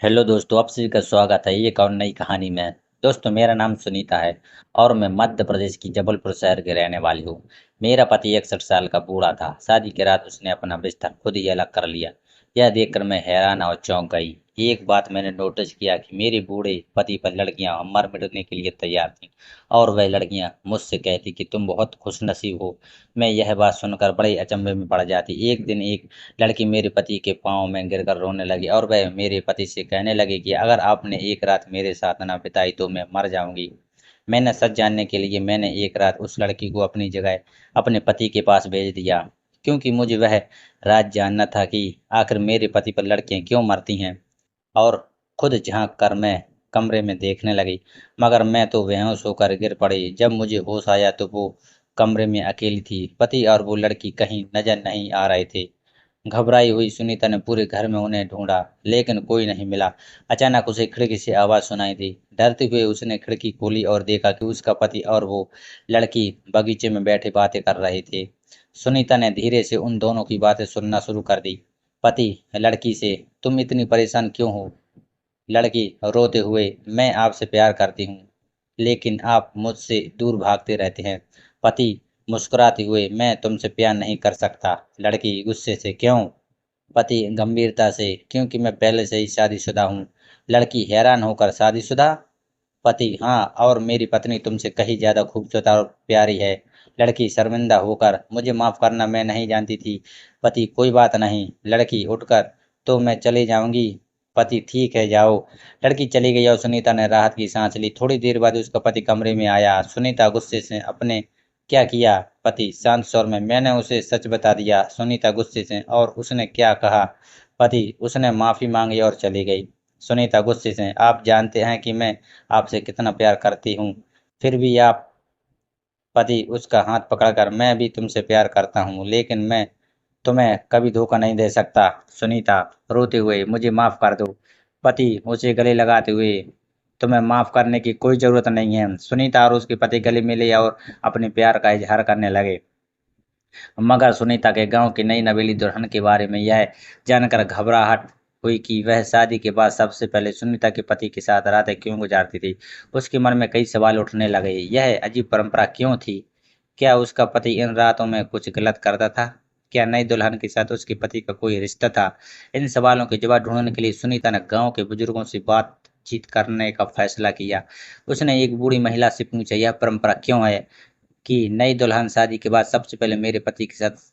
Hello दोस्तों, आप सभी का स्वागत है एक और नई कहानी में। दोस्तों, मेरा नाम सुनीता है और मैं मध्य प्रदेश की जबलपुर शहर की रहने वाली हूँ। मेरा पति 61 साल का बूढ़ा था। शादी के रात उसने अपना बिस्तर खुद ही अलग कर लिया। यह देखकर मैं हैरान और चौंक गई। एक बात मैंने नोटिस किया कि मेरे बूढ़े पति पर लड़कियां मर मिटने के लिए तैयार थीं और वह लड़कियां मुझसे कहती कि तुम बहुत खुशनसीब हो। मैं यह बात सुनकर बड़े अचंभे में पड़ जाती। एक दिन एक लड़की मेरे पति के पाँव में गिरकर रोने लगी और वह मेरे पति से कहने लगी कि अगर आपने एक रात मेरे साथ न बिताई तो मैं मर जाऊंगी। मैंने सच जानने के लिए मैंने एक रात उस लड़की को अपनी जगह अपने पति के पास भेज दिया, क्योंकि मुझे वह राज जानना था कि आखिर मेरे पति पर लड़कियां क्यों मरती हैं। और खुद झांक कर मैं कमरे में देखने लगी, मगर मैं तो बेहोश होकर गिर पड़ी। जब मुझे होश आया तो वो कमरे में अकेली थी। पति और वो लड़की कहीं नजर नहीं आ रहे थे। घबराई हुई सुनीता ने पूरे घर में उन्हें ढूंढा, लेकिन कोई नहीं मिला। अचानक उसे खिड़की से आवाज सुनाई दी। डरते हुए उसने खिड़की खोली और देखा कि उसका पति और वो लड़की बगीचे में बैठे बातें कर रहे थे। सुनीता ने धीरे से उन दोनों की बातें सुनना शुरू कर दी। पति लड़की से, तुम इतनी परेशान क्यों हो? लड़की रोते हुए, मैं आपसे प्यार करती हूँ, लेकिन आप मुझसे दूर भागते रहते हैं। पति मुस्कुराते हुए, मैं तुमसे प्यार नहीं कर सकता। लड़की गुस्से से, क्यों? पति गंभीरता से, क्योंकि मैं पहले से ही शादीशुदा हूँ। लड़की हैरान होकर, शादीशुदा? पति, हाँ, और मेरी पत्नी तुमसे कहीं ज्यादा खूबसूरत और प्यारी है। लड़की शर्मिंदा होकर, मुझे माफ करना, मैं नहीं जानती थी। पति, कोई बात नहीं। लड़की उठकर, तो मैं चली जाऊंगी। पति, ठीक है, जाओ। लड़की चली गई और सुनीता ने राहत की सांस ली। थोड़ी देर बाद उसका पति कमरे में आया। सुनीता गुस्से से, अपने क्या किया? पति शांत स्वर में, मैंने उसे सच बता दिया। सुनीता गुस्से से, और उसने क्या कहा? पति, उसने माफी मांगी और चली गई। सुनीता गुस्से से, आप जानते हैं कि मैं आपसे कितना प्यार करती हूँ, फिर भी आप? पति उसका हाथ पकड़कर, मैं भी तुमसे प्यार करता हूँ, लेकिन मैं तुम्हें कभी धोखा नहीं दे सकता। सुनीता रोते हुए, मुझे माफ कर दो। पति उसे गले लगाते हुए, तुम्हें माफ करने की कोई जरूरत नहीं है। सुनीता और उसके पति गले मिले और अपने प्यार का इजहार करने लगे। मगर सुनीता के गांव की नई नवेली दुल्हन के बारे में यह जानकर घबराहट हुई कि वह शादी के बाद सबसे पहले सुनीता के पति के साथ रातें क्यों गुजारती थी। उसके मन में कई सवाल उठने लगे। यह अजीब परंपरा क्यों थी? क्या उसका पति इन रातों में कुछ गलत करता था? क्या नई दुल्हन के साथ उसके पति का कोई रिश्ता था? इन सवालों के जवाब ढूंढने के लिए सुनीता ने गांव के बुजुर्गों से बातचीत करने का फैसला किया। उसने एक बूढ़ी महिला से पूछा, यह परंपरा क्यों है कि नई दुल्हन शादी के बाद सबसे पहले मेरे पति के साथ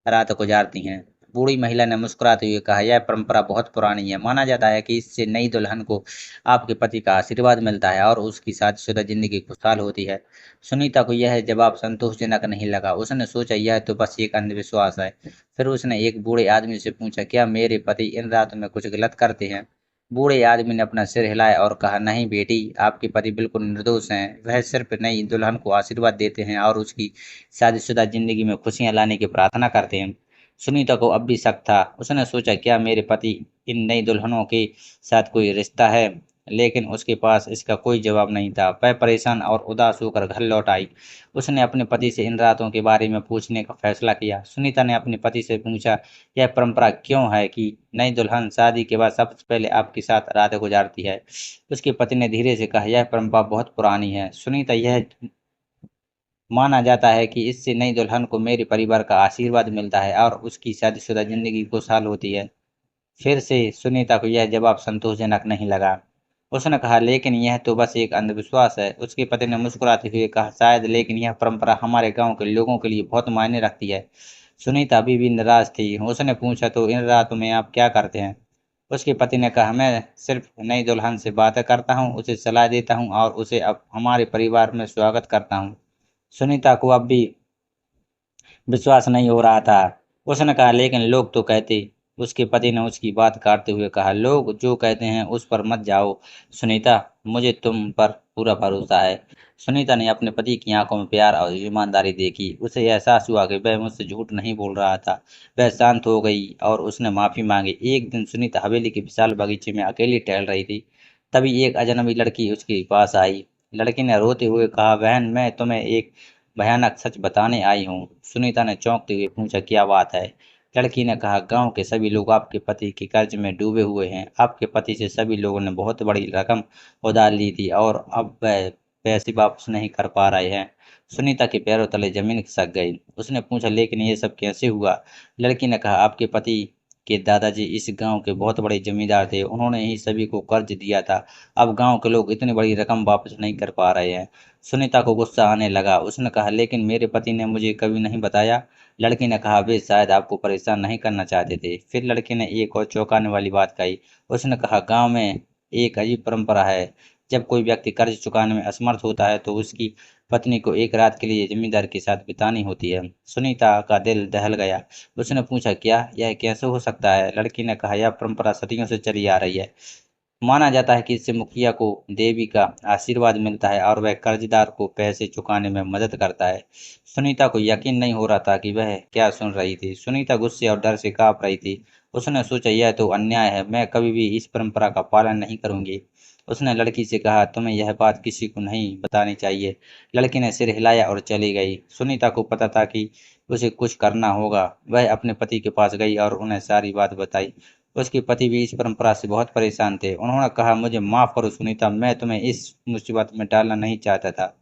रात गुजारती हैं? बूढ़ी महिला ने मुस्कुराते हुए कहा, यह परंपरा बहुत पुरानी है। माना जाता है कि इससे नई दुल्हन को आपके पति का आशीर्वाद मिलता है और उसकी शादीशुदा जिंदगी खुशहाल होती है। सुनीता को यह जवाब संतोषजनक नहीं लगा। उसने सोचा, यह तो बस एक अंधविश्वास है। फिर उसने एक बूढ़े आदमी से पूछा, क्या मेरे पति इन रातों में कुछ गलत करते हैं? बूढ़े आदमी ने अपना सिर हिलाया और कहा, नहीं बेटी, आपके पति बिल्कुल निर्दोष हैं। वह सिर्फ नई दुल्हन को आशीर्वाद देते हैं और उसकी शादीशुदा जिंदगी में खुशियां लाने की प्रार्थना करते हैं। सुनीता को अब भी शक था। उसने सोचा, क्या मेरे पति इन नई दुल्हनों के साथ कोई रिश्ता है? लेकिन उसके पास इसका कोई जवाब नहीं था। वह परेशान और उदास होकर घर लौट आई। उसने अपने पति से इन रातों के बारे में पूछने का फैसला किया। सुनीता ने अपने पति से पूछा, यह परंपरा क्यों है कि नई दुल्हन शादी के बाद सबसे पहले आपके साथ रातें गुजारती है? उसके पति ने धीरे से कहा, यह परंपरा बहुत पुरानी है सुनीता। यह माना जाता है कि इससे नई दुल्हन को मेरे परिवार का आशीर्वाद मिलता है और उसकी शादीशुदा जिंदगी खुशहाल होती है। फिर से सुनीता को यह जवाब संतोषजनक नहीं लगा। उसने कहा, लेकिन यह तो बस एक अंधविश्वास है। उसके पति ने मुस्कुराते हुए कहा, शायद, लेकिन यह परंपरा हमारे गांव के लोगों के लिए बहुत मायने रखती है। सुनीता अभी भी निराश थी। उसने पूछा, तो इन रातों में आप क्या करते हैं? उसके पति ने कहा, मैं सिर्फ नई दुल्हन से बातें करता हूँ, उसे सलाह देता हूँ और उसे अब हमारे परिवार में स्वागत करता हूँ। सुनीता को अब भी विश्वास नहीं हो रहा था। उसने कहा, लेकिन लोग तो कहते। उसके पति ने उसकी बात काटते हुए कहा, लोग जो कहते हैं उस पर मत जाओ सुनीता, मुझे तुम पर पूरा भरोसा है। सुनीता ने अपने पति की आंखों में प्यार और ईमानदारी देखी। उसे एहसास हुआ कि वह मुझसे झूठ नहीं बोल रहा था। वह शांत हो गई और उसने माफी मांगी। एक दिन सुनीता हवेली के विशाल बगीचे में अकेली टहल रही थी। तभी एक अजनबी लड़की उसके पास आई। लड़की ने रोते हुए कहा, बहन, मैं तुम्हें एक भयानक सच बताने आई हूँ। सुनीता ने चौंकते हुए पूछा, क्या बात है? लड़की ने कहा, गांव के सभी लोग आपके पति के कर्ज में डूबे हुए हैं। आपके पति से सभी लोगों ने बहुत बड़ी रकम उधार ली थी और अब वह पैसे वापस नहीं कर पा रहे हैं। सुनीता के पैरों तले जमीन खिसक गई। उसने पूछा, लेकिन ये सब कैसे हुआ? लड़की ने कहा, आपके पति के दादाजी इस गांव के बहुत बड़े जमींदार थे। उन्होंने ही सभी को कर्ज दिया था। अब गांव के लोग इतनी बड़ी रकम वापस नहीं कर पा रहे हैं। सुनीता को गुस्सा आने लगा। उसने कहा, लेकिन मेरे पति ने मुझे कभी नहीं बताया। लड़की ने कहा, वे शायद आपको परेशान नहीं करना चाहते थे। फिर लड़की ने एक और चौंकाने वाली बात कही। उसने कहा, गांव में एक अजीब परंपरा है। जब कोई व्यक्ति कर्ज चुकाने में असमर्थ होता है तो उसकी पत्नी को एक रात के लिए जमींदार के साथ बितानी होती है। सुनीता का दिल दहल गया। उसने पूछा, क्या यह कैसे हो सकता है? लड़की ने कहा, यह परंपरा सदियों से चली आ रही है। माना जाता है कि इससे मुखिया को देवी का आशीर्वाद मिलता है और वह कर्जदार को पैसे चुकाने में मदद करता है। सुनीता को यकीन नहीं हो रहा था कि वह क्या सुन रही थी। सुनीता गुस्से और डर से कांप रही थी। उसने सोचा, यह तो अन्याय है। मैं कभी भी इस परंपरा का पालन नहीं करूंगी। उसने लड़की से कहा, तुम्हें यह बात किसी को नहीं बतानी चाहिए। लड़की ने सिर हिलाया और चली गई। सुनीता को पता था कि उसे कुछ करना होगा। वह अपने पति के पास गई और उन्हें सारी बात बताई। उसके पति भी इस परंपरा से बहुत परेशान थे। उन्होंने कहा, मुझे माफ करो सुनीता, मैं तुम्हें इस मुसीबत में डालना नहीं चाहता था।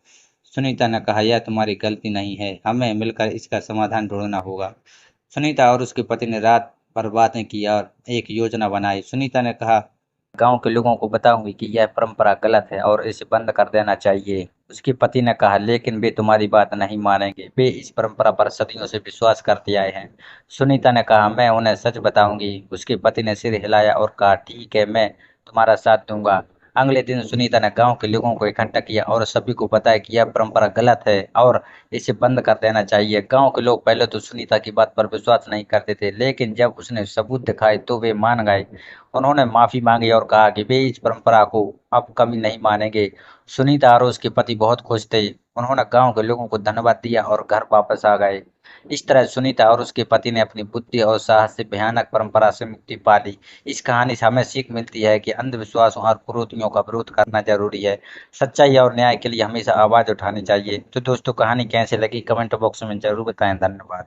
सुनीता ने कहा, यह तुम्हारी गलती नहीं है। हमें मिलकर इसका समाधान ढूंढना होगा। सुनीता और उसके पति ने रात भर बातें की और एक योजना बनाई। सुनीता ने कहा, गांव के लोगों को बताऊंगी कि यह परंपरा गलत है और इसे बंद कर देना चाहिए। उसके पति ने कहा, लेकिन वे तुम्हारी बात नहीं मानेंगे। वे इस परंपरा पर सदियों से विश्वास करते आए हैं। सुनीता ने कहा, मैं उन्हें सच बताऊंगी। उसके पति ने सिर हिलाया और कहा, ठीक है, मैं तुम्हारा साथ दूंगा। अगले दिन सुनीता ने गांव के लोगों को इकट्ठा किया और सभी को बताया कि यह परंपरा गलत है और इसे बंद कर देना चाहिए। गांव के लोग पहले तो सुनीता की बात पर विश्वास नहीं करते थे, लेकिन जब उसने सबूत दिखाए तो वे मान गए। उन्होंने माफी मांगी और कहा कि वे इस परंपरा को अब कभी नहीं मानेंगे। सुनीता और उसके पति बहुत खुश थे। उन्होंने गांव के लोगों को धन्यवाद दिया और घर वापस आ गए। इस तरह सुनीता और उसके पति ने अपनी बुद्धि और साहस से भयानक परंपरा से मुक्ति पा ली। इस कहानी से हमें सीख मिलती है कि अंधविश्वासों और कुरीतियों का विरोध करना जरूरी है। सच्चाई और न्याय के लिए हमेशा आवाज उठानी चाहिए। तो दोस्तों, कहानी कैसे लगी कमेंट बॉक्स में जरूर बताएं। धन्यवाद।